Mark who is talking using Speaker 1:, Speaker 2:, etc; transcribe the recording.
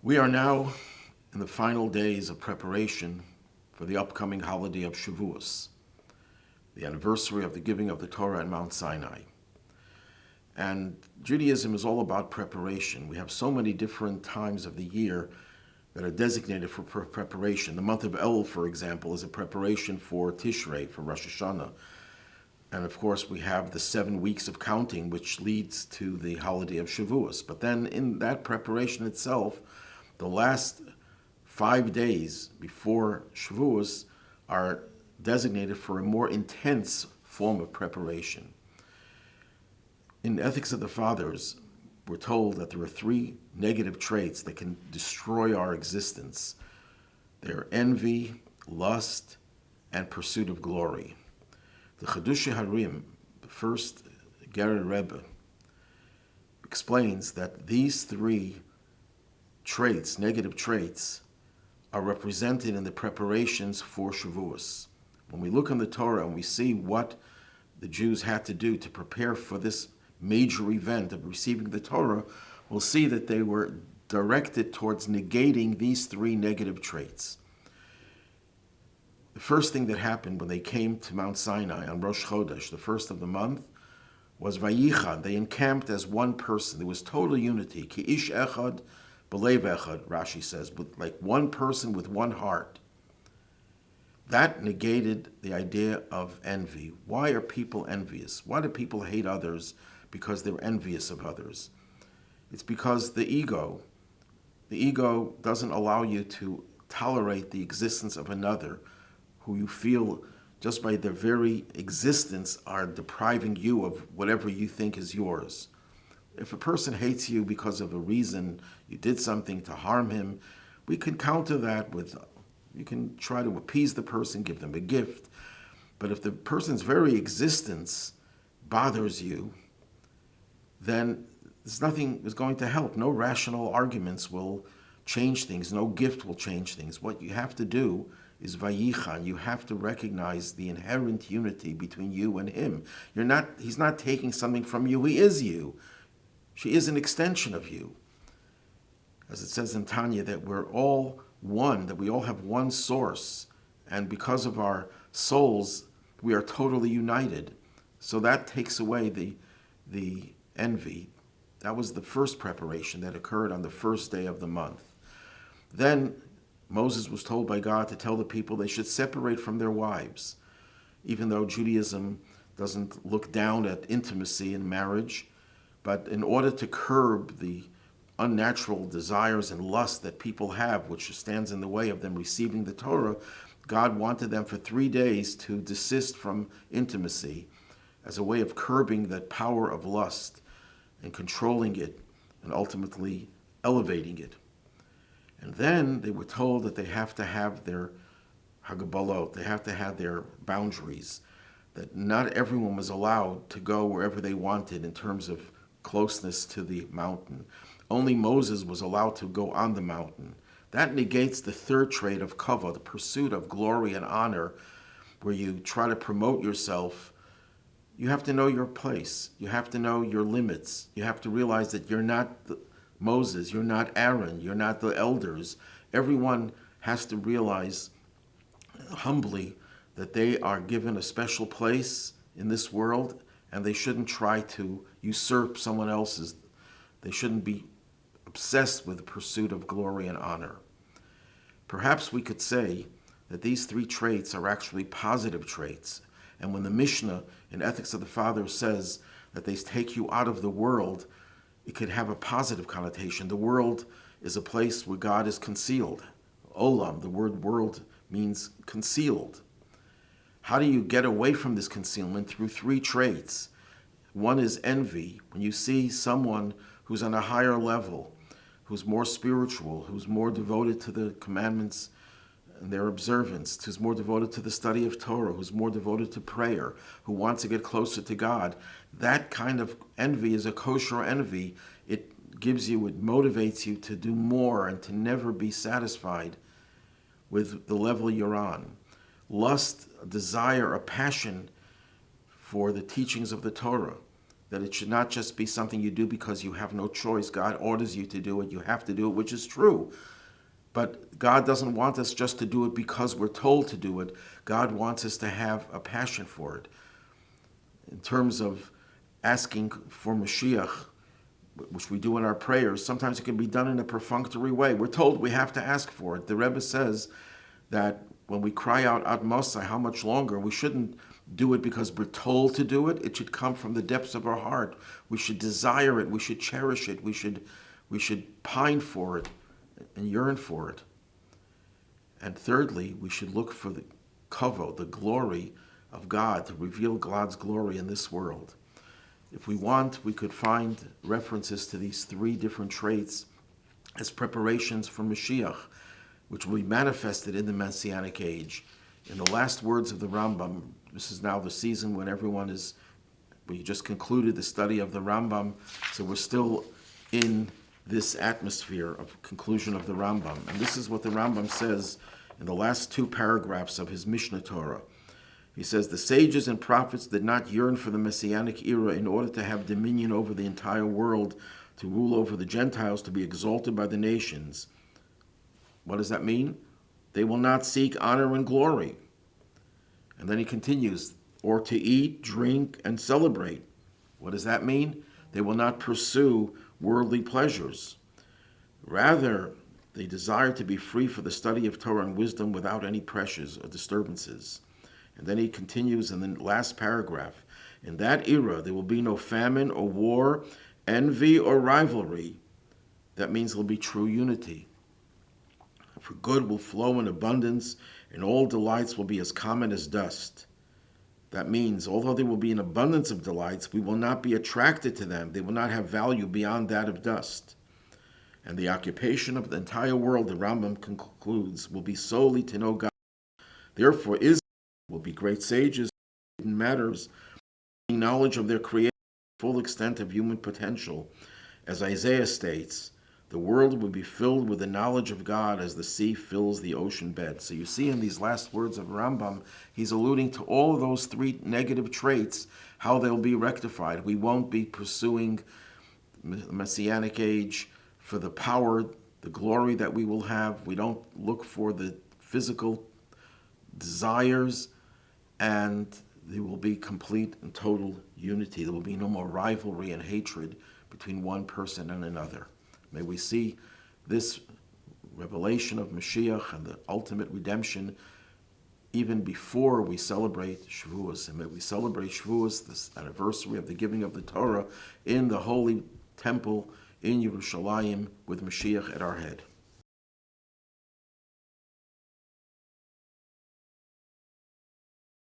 Speaker 1: We are now in the final days of preparation for the upcoming holiday of Shavuos, the anniversary of the giving of the Torah at Mount Sinai. And Judaism is all about preparation. We have so many different times of the year that are designated for preparation. The month of Elul, for example, is a preparation for Tishrei, for Rosh Hashanah. And of course, we have the 7 weeks of counting, which leads to the holiday of Shavuos. But then in that preparation itself, the last 5 days before Shavuos are designated for a more intense form of preparation. In Ethics of the Fathers, we're told that there are 3 negative traits that can destroy our existence. They're envy, lust, and pursuit of glory. The Chiddushei Harim, the first Gerrer Rebbe, explains that these 3 traits, negative traits, are represented in the preparations for Shavuos. When we look in the Torah and we see what the Jews had to do to prepare for this major event of receiving the Torah, we'll see that they were directed towards negating these 3 negative traits. The first thing that happened when they came to Mount Sinai on Rosh Chodesh, the first of the month, was Vayichad. They encamped as one person. There was total unity. Ki ish echad, b'lev echad, Rashi says, like one person with one heart. That negated the idea of envy. Why are people envious? Why do people hate others? Because they're envious of others. It's because the ego doesn't allow you to tolerate the existence of another who you feel just by their very existence are depriving you of whatever you think is yours. If a person hates you because of a reason, you did something to harm him, we can counter that with, you can try to appease the person, give them a gift. But if the person's very existence bothers you, then there's nothing is going to help. No rational arguments will change things. No gift will change things. What you have to do is vayichan. You have to recognize the inherent unity between you and him. He's not taking something from you. He is you. She is an extension of you. As it says in Tanya, that we're all one, that we all have one source. And because of our souls, we are totally united. So that takes away the envy. That was the first preparation that occurred on the first day of the month. Then Moses was told by God to tell the people they should separate from their wives. Even though Judaism doesn't look down at intimacy in marriage, but in order to curb the unnatural desires and lust that people have, which stands in the way of them receiving the Torah, God wanted them for 3 days to desist from intimacy as a way of curbing that power of lust and controlling it and ultimately elevating it. And then they were told that they have to have their hagabalot, they have to have their boundaries, that not everyone was allowed to go wherever they wanted in terms of closeness to the mountain. Only Moses was allowed to go on the mountain. That negates the third trait of kavod, the pursuit of glory and honor, where you try to promote yourself. You have to know your place. You have to know your limits. You have to realize that you're not Moses, you're not Aaron, you're not the elders. Everyone has to realize humbly that they are given a special place in this world, and they shouldn't try to usurp someone else's. They shouldn't be obsessed with the pursuit of glory and honor. Perhaps we could say that these 3 traits are actually positive traits. And when the Mishnah in Ethics of the Fathers says that they take you out of the world, it could have a positive connotation. The world is a place where God is concealed. Olam, the word world, means concealed. How do you get away from this concealment? Through 3 traits. One is envy. When you see someone who's on a higher level, who's more spiritual, who's more devoted to the commandments and their observance, who's more devoted to the study of Torah, who's more devoted to prayer, who wants to get closer to God, that kind of envy is a kosher envy. It gives you, it motivates you to do more and to never be satisfied with the level you're on. Lust, a desire, a passion for the teachings of the Torah. that it should not just be something you do because you have no choice. God orders you to do it. You have to do it, which is true. But God doesn't want us just to do it because we're told to do it. God wants us to have a passion for it. In terms of asking for Mashiach, which we do in our prayers, sometimes it can be done in a perfunctory way. We're told we have to ask for it. The Rebbe says that when we cry out Ad Mosai, how much longer? We shouldn't do it because we're told to do it. It should come from the depths of our heart. We should desire it. We should cherish it. We should pine for it and yearn for it. And thirdly, we should look for the kavod, the glory of God, to reveal God's glory in this world. If we want, we could find references to these three different traits as preparations for Mashiach, which will be manifested in the Messianic age. In the last words of the Rambam, this is now the season when we just concluded the study of the Rambam, so we're still in this atmosphere of conclusion of the Rambam. And this is what the Rambam says in the last two paragraphs of his Mishnah Torah. He says, the sages and prophets did not yearn for the Messianic era in order to have dominion over the entire world, to rule over the Gentiles, to be exalted by the nations. What does that mean? They will not seek honor and glory. And then he continues, or to eat, drink, and celebrate. What does that mean? They will not pursue worldly pleasures. Rather, they desire to be free for the study of Torah and wisdom without any pressures or disturbances. And then he continues in the last paragraph. In that era, there will be no famine or war, envy or rivalry. That means there will be true unity. For good will flow in abundance, and all delights will be as common as dust. That means, although there will be an abundance of delights, we will not be attracted to them. They will not have value beyond that of dust. And the occupation of the entire world, the Rambam concludes, will be solely to know God. Therefore, Israel will be great sages in matters, knowledge of their creation, full extent of human potential. As Isaiah states, the world will be filled with the knowledge of God as the sea fills the ocean bed. So you see in these last words of Rambam, he's alluding to all of those three negative traits, how they'll be rectified. We won't be pursuing the Messianic age for the power, the glory that we will have. We don't look for the physical desires, and there will be complete and total unity. There will be no more rivalry and hatred between one person and another. May we see this revelation of Mashiach and the ultimate redemption even before we celebrate Shavuos. And may we celebrate Shavuos, this anniversary of the giving of the Torah, in the holy temple in Yerushalayim with Mashiach at our head.